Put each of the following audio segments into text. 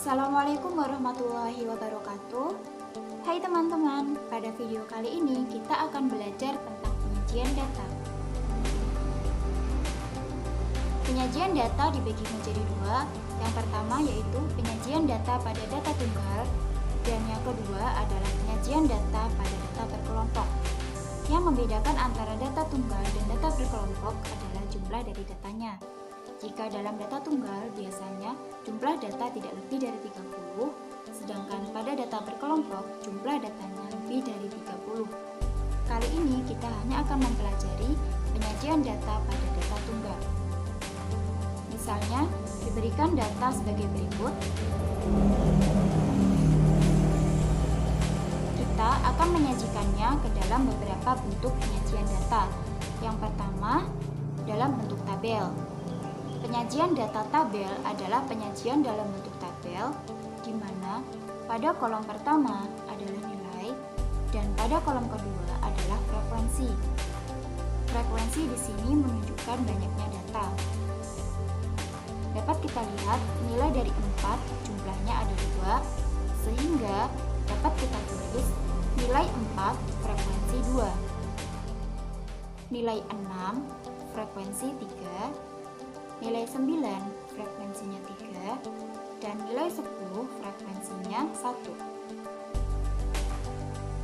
Assalamualaikum warahmatullahi wabarakatuh. Hai teman-teman, pada video kali ini kita akan belajar tentang penyajian data. Penyajian data dibagi menjadi dua. Yang pertama yaitu penyajian data pada data tunggal, dan yang kedua adalah penyajian data pada data berkelompok. Yang membedakan antara data tunggal dan data berkelompok adalah jumlah dari datanya. Jika dalam data tunggal, biasanya jumlah data tidak lebih dari 30, sedangkan pada data berkelompok, jumlah datanya lebih dari 30. Kali ini kita hanya akan mempelajari penyajian data pada data tunggal. Misalnya, diberikan data sebagai berikut. Kita akan menyajikannya ke dalam beberapa bentuk penyajian data. Yang pertama, dalam bentuk tabel. Penyajian data tabel adalah penyajian dalam bentuk tabel, di mana pada kolom pertama adalah nilai dan pada kolom kedua adalah frekuensi. Frekuensi di sini menunjukkan banyaknya data. Dapat kita lihat nilai dari 4 jumlahnya ada 2, sehingga dapat kita tulis nilai 4 frekuensi 2. Nilai 6 frekuensi 3. Nilai 9 frekuensinya 3, dan nilai 10 frekuensinya 1.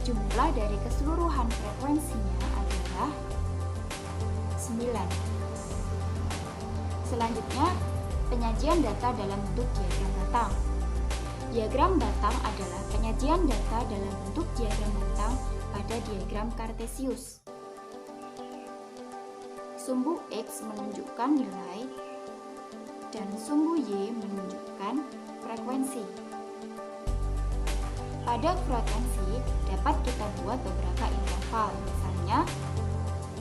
Jumlah dari keseluruhan frekuensinya adalah 9. Selanjutnya, penyajian data dalam bentuk diagram batang. Diagram batang adalah penyajian data dalam bentuk diagram batang pada diagram Kartesius. Sumbu X menunjukkan nilai dan sumbu Y menunjukkan frekuensi. Pada frekuensi dapat kita buat beberapa interval, misalnya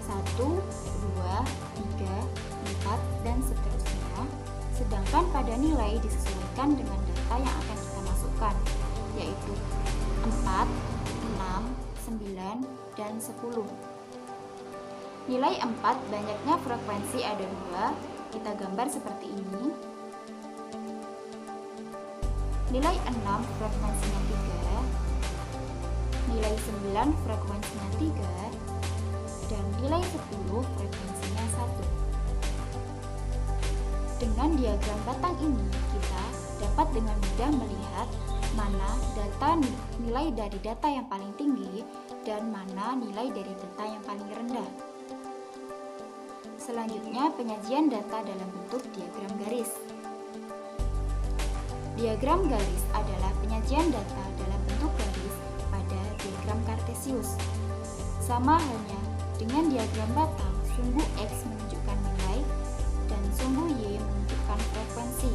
1, 2, 3, 4, dan seterusnya. Sedangkan pada nilai disesuaikan dengan data yang akan kita masukkan, yaitu 4, 6, 9, dan 10. Nilai 4 banyaknya frekuensi ada 2, kita gambar seperti ini. Nilai 6 frekuensinya 3, nilai 9 frekuensinya 3, dan nilai 10 frekuensinya 1. Dengan diagram batang ini, kita dapat dengan mudah melihat mana nilai dari data yang paling tinggi dan mana nilai dari data yang paling rendah. Selanjutnya, penyajian data dalam bentuk diagram garis. Diagram garis adalah penyajian data dalam bentuk garis pada diagram Kartesius. Sama halnya dengan diagram batang, sumbu X menunjukkan nilai dan sumbu Y menunjukkan frekuensi.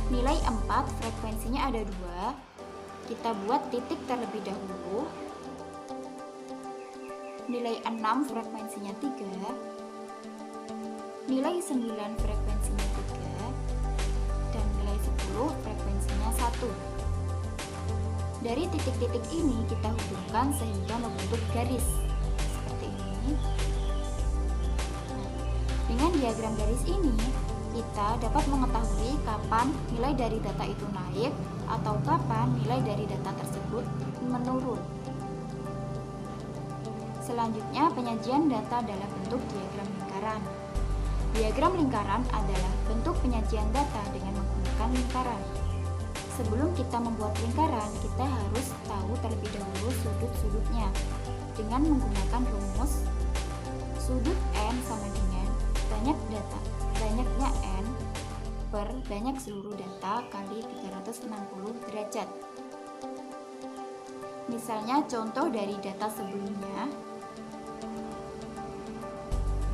Nilai 4 frekuensinya ada 2. Kita buat titik terlebih dahulu. Nilai 6 frekuensinya 3, nilai 9 frekuensinya 3, dan nilai 10 frekuensinya 1. Dari titik-titik ini kita hubungkan sehingga membentuk garis seperti ini. Dengan diagram garis ini, kita dapat mengetahui kapan nilai dari data itu naik atau kapan nilai dari data tersebut menurun. Selanjutnya, penyajian data dalam bentuk diagram lingkaran. Diagram lingkaran adalah bentuk penyajian data dengan menggunakan lingkaran. Sebelum kita membuat lingkaran, kita harus tahu terlebih dahulu sudut-sudutnya. Dengan menggunakan rumus sudut N sama dengan banyaknya N per banyak seluruh data kali 360 derajat. Misalnya contoh dari data sebelumnya.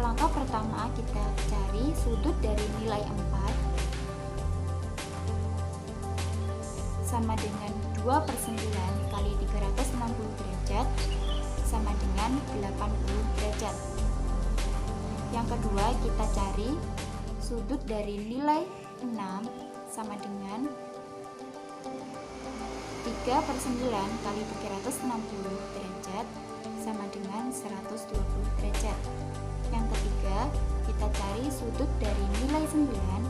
Langkah pertama kita cari sudut dari nilai 4 sama dengan 2/9 kali 360 derajat sama dengan 80 derajat. Yang kedua kita cari sudut dari nilai 6 sama dengan 3/9 kali 360 derajat sama dengan 120 derajat. Yang ketiga, kita cari sudut dari nilai 9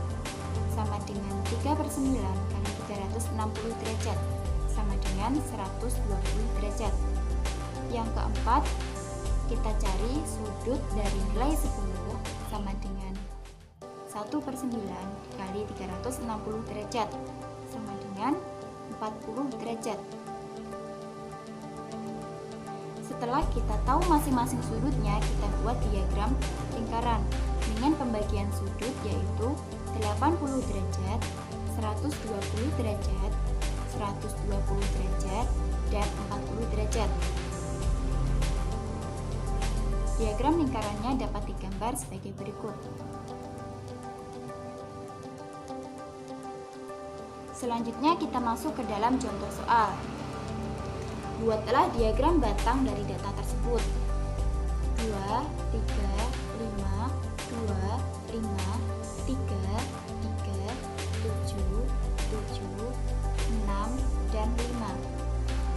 sama dengan 3 3/9 kali 360 derajat sama dengan 120 derajat. Yang keempat, kita cari sudut dari nilai 10 sama dengan 1/9 kali 360 derajat sama dengan 40 derajat. Setelah kita tahu masing-masing sudutnya, kita buat diagram lingkaran dengan pembagian sudut yaitu 80 derajat, 120 derajat, 120 derajat, dan 40 derajat. Diagram lingkarannya dapat digambar sebagai berikut. Selanjutnya kita masuk ke dalam contoh soal. Buatlah diagram batang dari data tersebut. 2, 3, 5, 2, 5, 3, 7, 6, dan 5.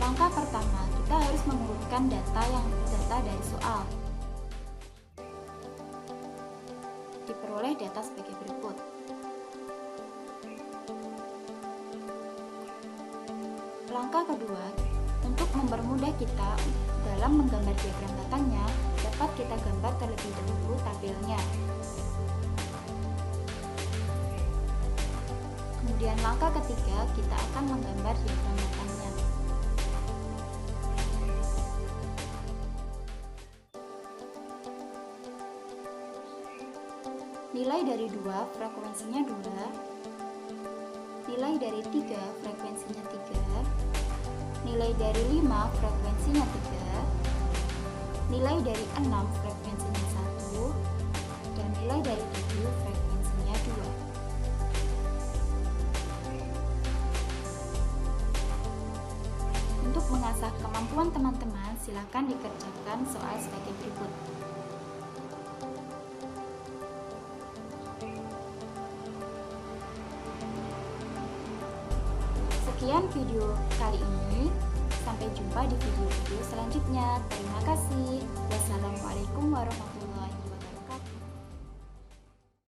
Langkah pertama, kita harus mengurutkan data dari soal. Diperoleh data sebagai berikut. Langkah kedua, untuk mempermudah kita dalam menggambar diagram batangnya, dapat kita gambar terlebih dahulu tabelnya. Kemudian langkah ketiga, kita akan menggambar diagram batangnya. Nilai dari 2 frekuensinya 2, nilai dari 3 frekuensinya 3, nilai dari 5 frekuensinya 3, nilai dari 6 frekuensinya 1, dan nilai dari 7 frekuensinya 2. Untuk mengasah kemampuan teman-teman, silakan dikerjakan soal sebagai berikut. Sekian video kali ini. Sampai jumpa di video-video selanjutnya. Terima kasih. Wassalamualaikum warahmatullahi wabarakatuh.